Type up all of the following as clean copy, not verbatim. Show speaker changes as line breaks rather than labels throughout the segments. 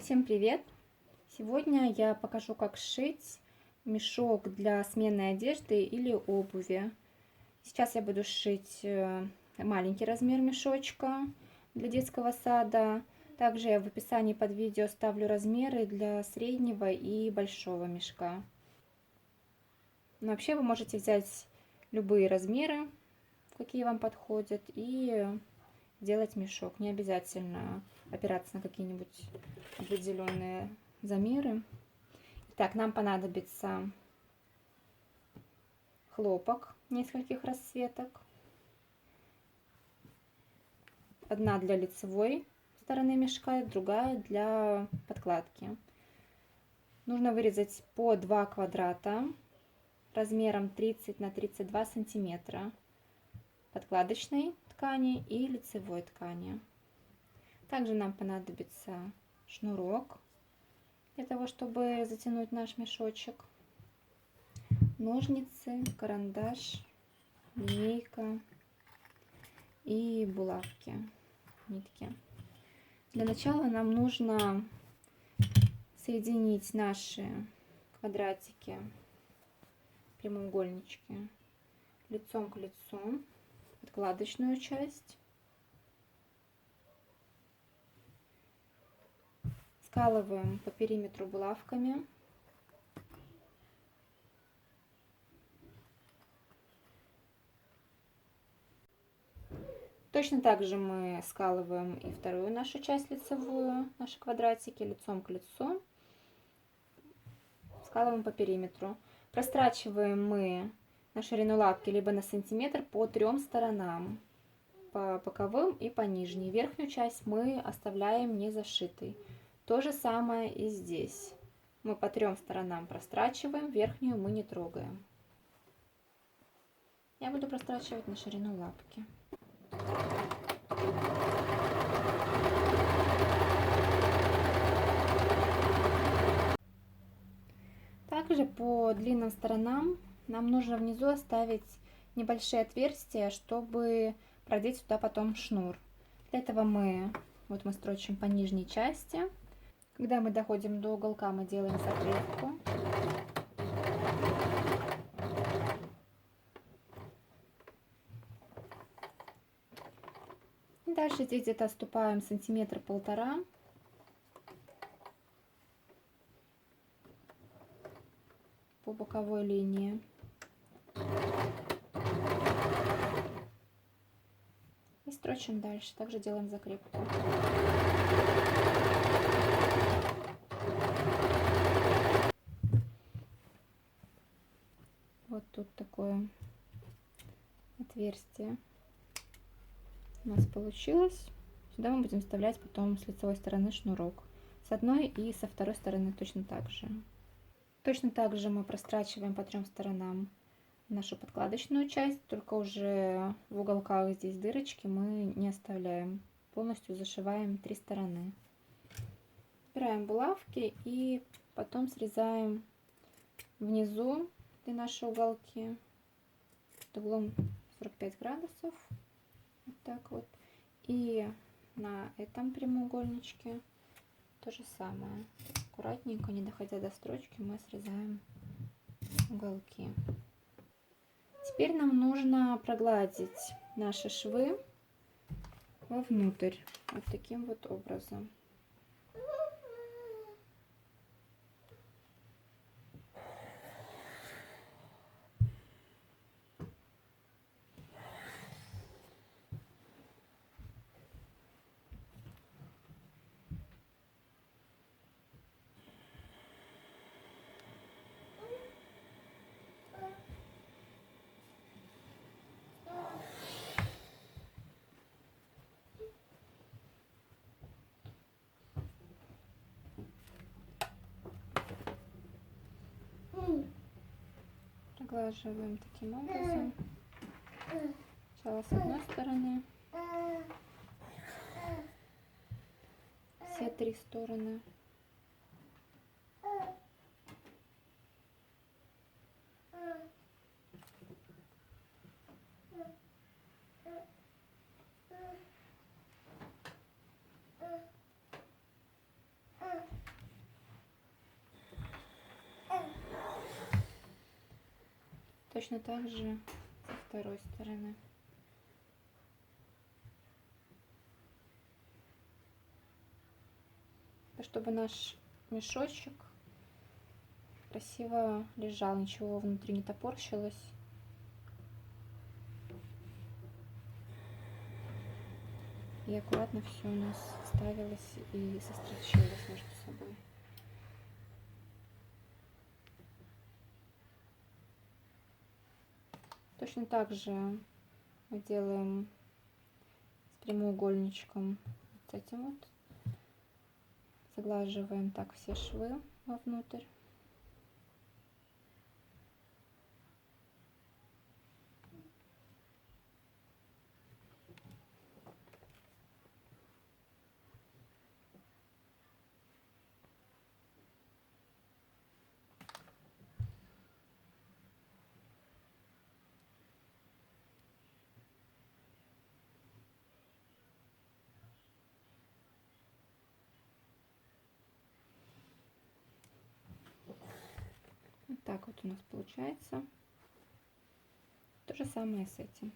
Всем привет! Сегодня я покажу, как сшить мешок для сменной одежды или обуви. Сейчас я буду сшить маленький размер мешочка для детского сада. Также я в описании под видео ставлю размеры для среднего и большого мешка. Но вообще вы можете взять любые размеры, какие вам подходят, и делать мешок. Не обязательно опираться на какие-нибудь определенные замеры. Итак, нам понадобится хлопок нескольких расцветок. Одна для лицевой стороны мешка, другая для подкладки. Нужно вырезать по 2 квадрата размером 30 на 32 сантиметра подкладочной ткани и лицевой ткани. Также нам понадобится шнурок для того, чтобы затянуть наш мешочек, ножницы, карандаш, линейка и булавки, нитки. Для начала нам нужно соединить наши квадратики, прямоугольнички лицом к лицу, подкладочную часть. Скалываем по периметру булавками. Точно так же мы скалываем и вторую нашу часть лицевую, наши квадратики лицом к лицу. Скалываем по периметру. Прострачиваем мы на ширину лапки либо на сантиметр по 3 сторонам, по боковым и по нижней. Верхнюю часть мы оставляем не зашитой. То же самое и здесь. Мы по 3 сторонам прострачиваем, верхнюю мы не трогаем. Я буду прострачивать на ширину лапки. Также по длинным сторонам нам нужно внизу оставить небольшие отверстия, чтобы продеть туда потом шнур. Для этого мы строчим по нижней части. Когда мы доходим до уголка, мы делаем закрепку. И дальше здесь где-то отступаем сантиметр-полтора. По боковой линии. И строчим дальше. Также делаем закрепку. Вот тут такое отверстие у нас получилось. Сюда мы будем вставлять потом с лицевой стороны шнурок. С одной и со второй стороны точно так же. Точно так же мы прострачиваем по 3 сторонам нашу подкладочную часть, только уже в уголках здесь дырочки мы не оставляем. Полностью зашиваем 3 стороны. Убираем булавки и потом срезаем внизу и наши уголки с углом 45 градусов. Вот так вот. И на этом прямоугольничке то же самое. Аккуратненько, не доходя до строчки, мы срезаем уголки. Теперь нам нужно прогладить наши швы вовнутрь вот таким вот образом. Проглаживаем таким образом. Сначала с одной стороны. Все 3 стороны. точно так же со второй стороны. Чтобы наш мешочек красиво лежал, ничего внутри не топорщилось. И аккуратно все у нас ставилось и сострочилось между собой. Точно так же мы делаем с прямоугольничком с этим вот. Заглаживаем так все швы вовнутрь. Вот так вот у нас получается. То же самое с этим.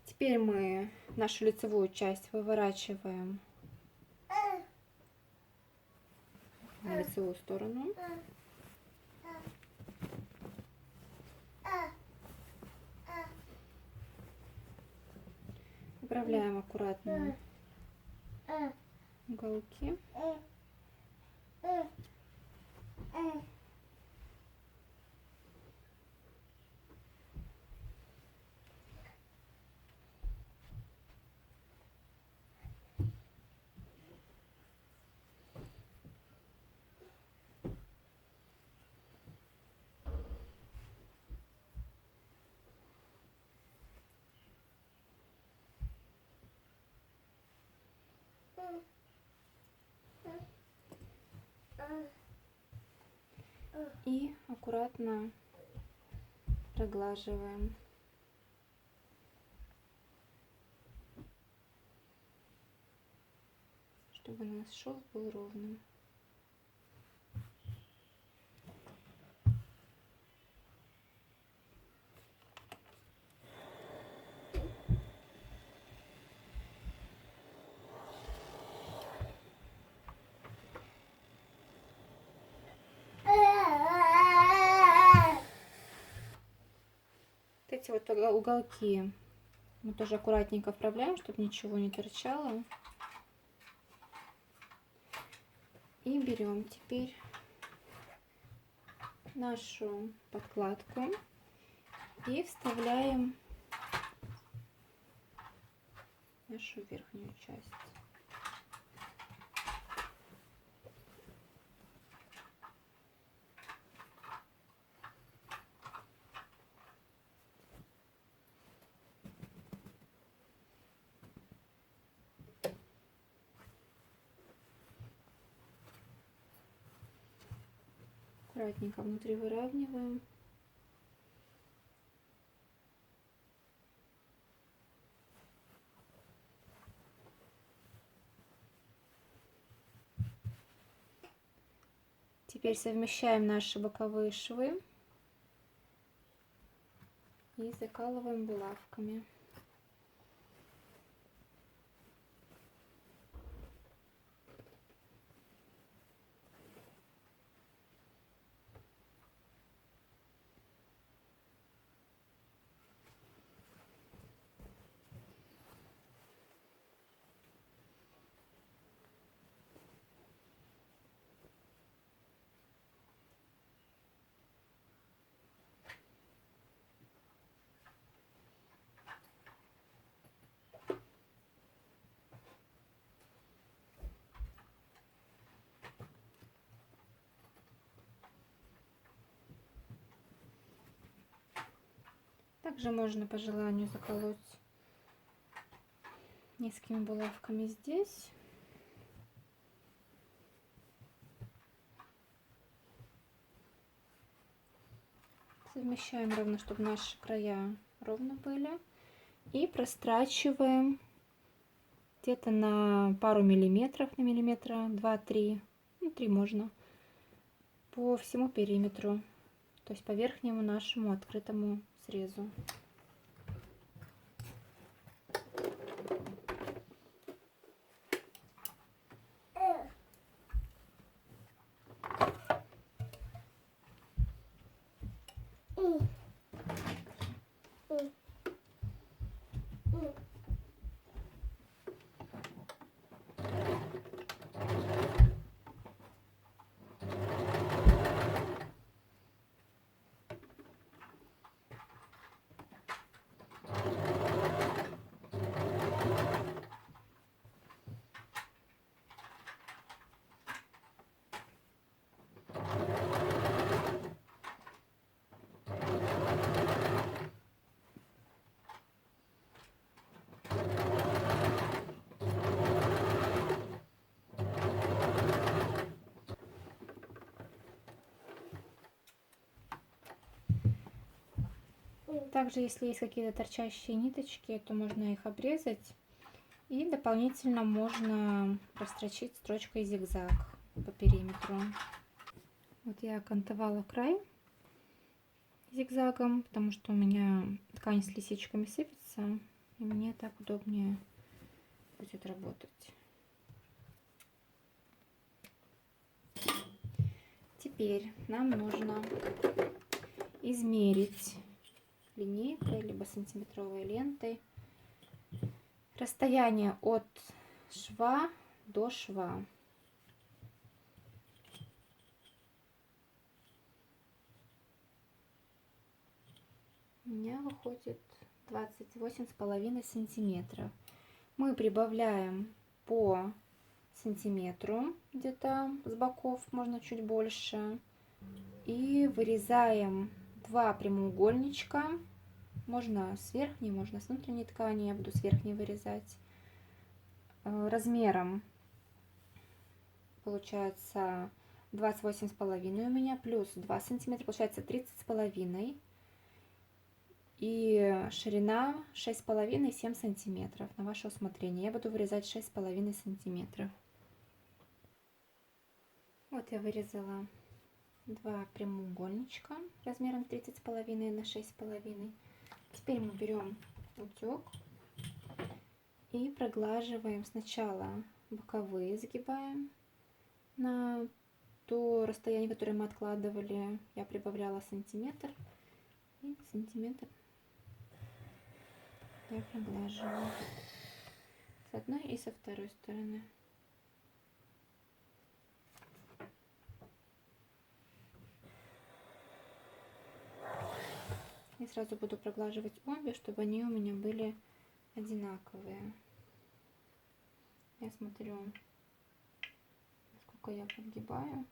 Теперь мы нашу лицевую часть выворачиваем на лицевую сторону. Управляем аккуратно уголки. И аккуратно проглаживаем. Чтобы наш шов был ровным. Эти вот уголки мы тоже аккуратненько вправляем, чтобы ничего не торчало. И берем теперь нашу подкладку и вставляем нашу верхнюю часть. Аккуратненько внутри выравниваем. Теперь совмещаем наши боковые швы и закалываем булавками. Также можно по желанию заколоть низкими булавками здесь. Совмещаем ровно, чтобы наши края ровно были. И прострачиваем где-то на пару миллиметров, на миллиметра 2-3, ну 3 можно. по всему периметру, то есть по верхнему нашему открытому срезу. Также, если есть какие-то торчащие ниточки, то можно их обрезать. И дополнительно можно прострочить строчкой зигзаг по периметру. Вот я окантовала край зигзагом, потому что у меня ткань с лисичками сыпется, и мне так удобнее будет работать. Теперь нам нужно измерить линейкой либо сантиметровой лентой расстояние от шва до шва. У меня выходит 28,5 сантиметров. Мы прибавляем по сантиметру, где-то с боков можно чуть больше, и вырезаем 2 прямоугольничка. Можно с верхней, можно с внутренней ткани. Я буду с верхней вырезать. Размером получается 28,5 у меня, плюс 2 сантиметра, получается 30,5. И ширина 6,5-7 сантиметров на ваше усмотрение. Я буду вырезать 6,5 сантиметров. Вот я вырезала 2 прямоугольничка размером 30,5 на 6,5. Теперь мы берем утюг и проглаживаем сначала боковые, загибаем на то расстояние, которое мы откладывали. Я прибавляла сантиметр и сантиметр я проглаживаю с одной и со второй стороны. И сразу буду проглаживать обе, чтобы они у меня были одинаковые. Я смотрю, сколько я подгибаю.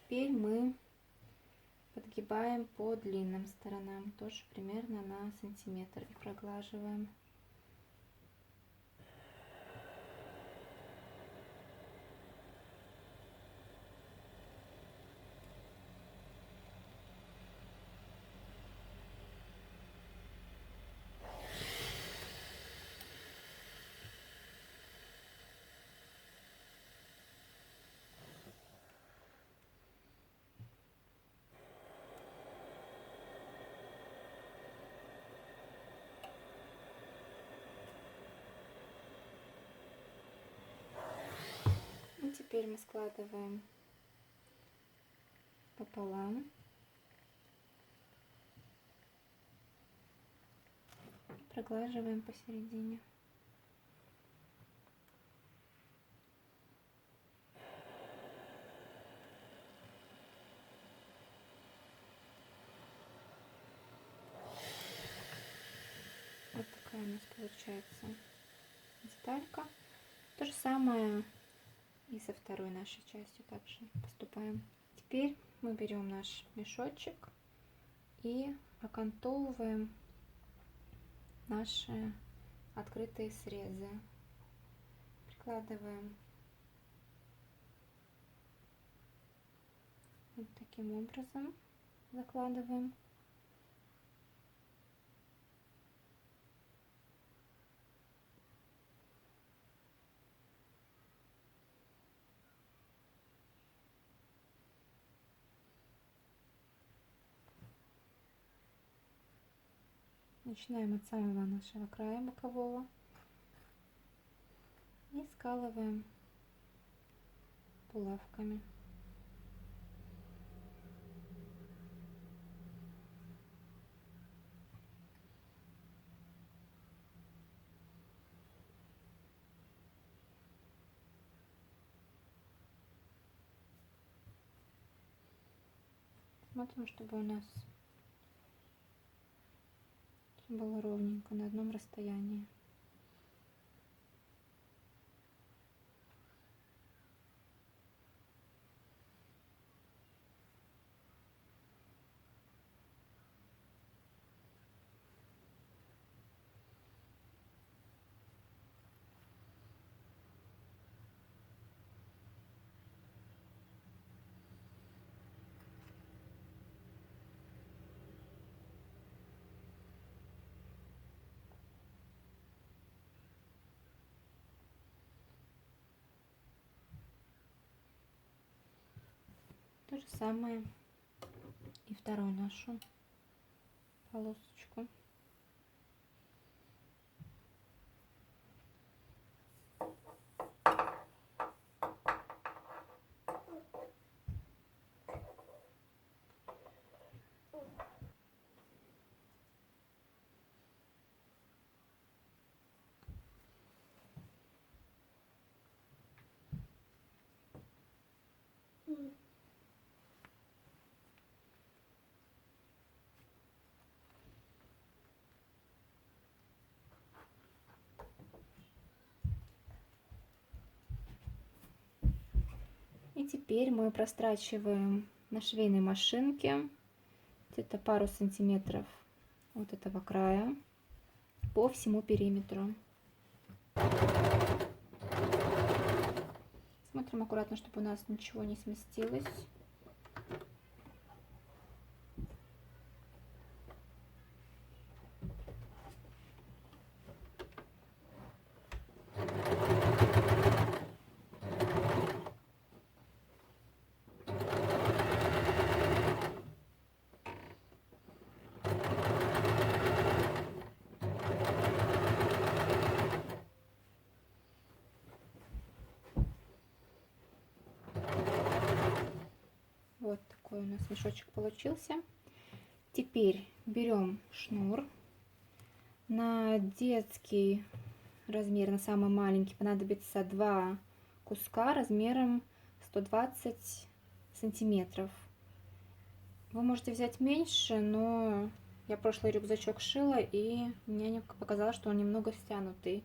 Теперь мы подгибаем по длинным сторонам, тоже примерно на сантиметр, и проглаживаем. И теперь мы складываем пополам. Проглаживаем посередине. Вот такая у нас получается деталька. То же самое и со второй нашей частью также поступаем. Теперь мы берем наш мешочек и окантовываем наши открытые срезы. Прикладываем вот таким образом, закладываем. Начинаем от самого нашего края бокового и скалываем булавками. Смотрим, чтобы у нас было ровненько на одном расстоянии. То же самое и вторую нашу полосочку. И теперь мы прострачиваем на швейной машинке где-то пару сантиметров от этого края по всему периметру. Смотрим аккуратно, чтобы у нас ничего не сместилось. Вот такой у нас мешочек получился. Теперь берем шнур. На детский размер, на самый маленький, понадобится 2 куска размером 120 сантиметров. Вы можете взять меньше, но я прошлый рюкзачок шила, и мне показалось, что он немного стянутый.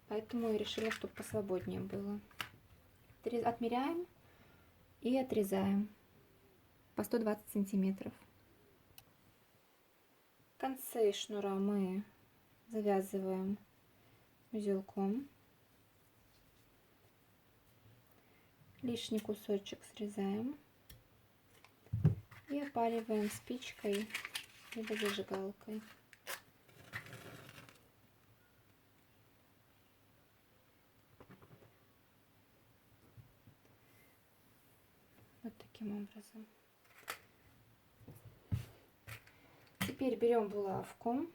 Поэтому я решила, чтобы посвободнее было. Отмеряем и отрезаем по 120 сантиметров. Концы шнура мы завязываем узелком. Лишний кусочек срезаем и опариваем спичкой либо зажигалкой. Вот таким образом. Теперь берем булавку,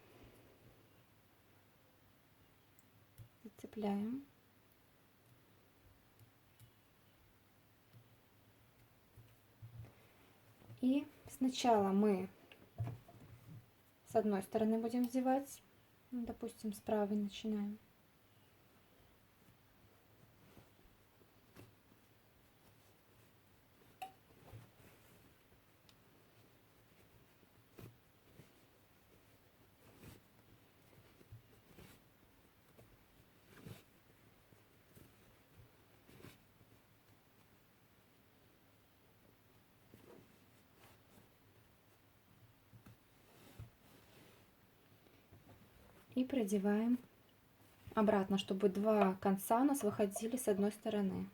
зацепляем. И сначала мы с одной стороны будем вдевать, допустим, с правой начинаем. И продеваем обратно, чтобы два конца у нас выходили с одной стороны.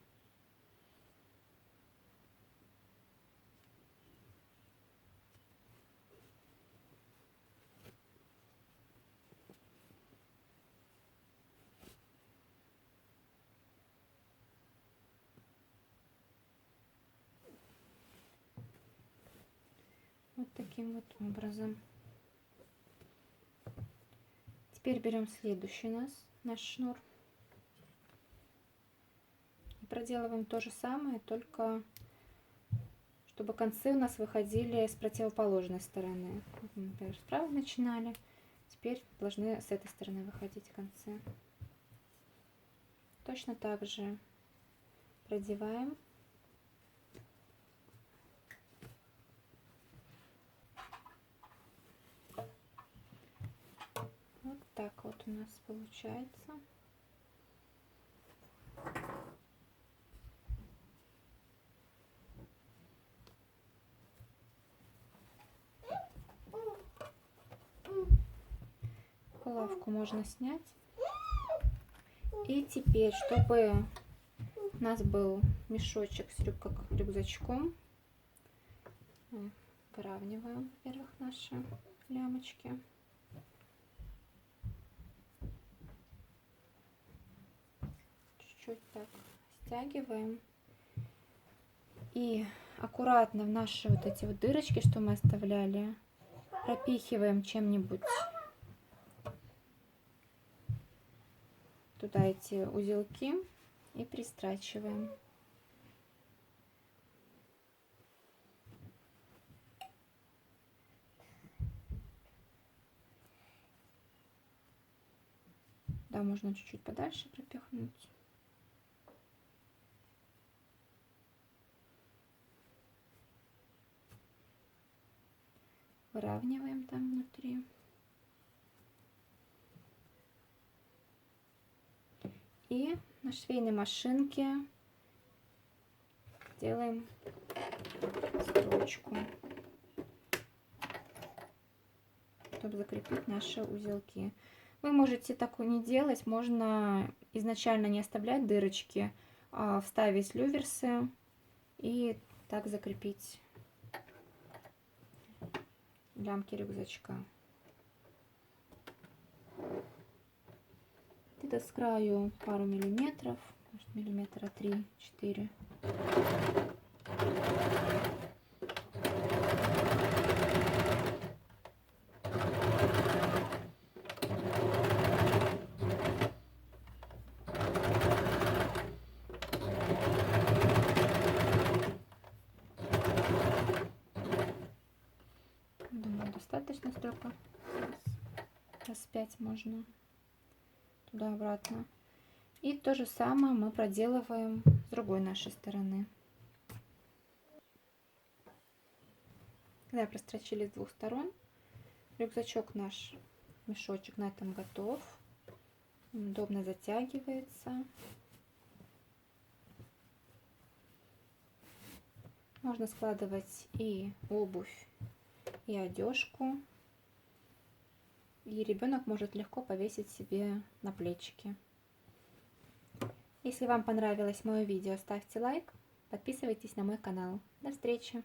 Вот таким вот образом. Теперь берем следующий наш шнур. И проделываем то же самое, только чтобы концы у нас выходили с противоположной стороны. Например, справа начинали, теперь должны с этой стороны выходить концы. Точно так же продеваем. Вот так вот у нас получается. Булавку можно снять. И теперь, чтобы у нас был мешочек с рюкзачком, выравниваем, во-первых, наши лямочки. Чуть-чуть так стягиваем. И аккуратно в наши вот эти вот дырочки, что мы оставляли, пропихиваем чем-нибудь туда эти узелки и пристрачиваем. Да, можно чуть-чуть подальше пропихнуть. Выравниваем там внутри. И на швейной машинке делаем строчку, чтобы закрепить наши узелки. Вы можете такое не делать, можно изначально не оставлять дырочки, а вставить люверсы и так закрепить лямки рюкзачка. Где-то с краю пару миллиметров, может, миллиметра 3-4. Думаю, достаточно столько. Раз 5 можно туда-обратно. И то же самое мы проделываем с другой нашей стороны. Когда прострочили с двух сторон, рюкзачок наш, мешочек на этом готов. Он удобно затягивается. Можно складывать и обувь, и одежку. И ребенок может легко повесить себе на плечики. Если вам понравилось мое видео, ставьте лайк, подписывайтесь на мой канал. До встречи!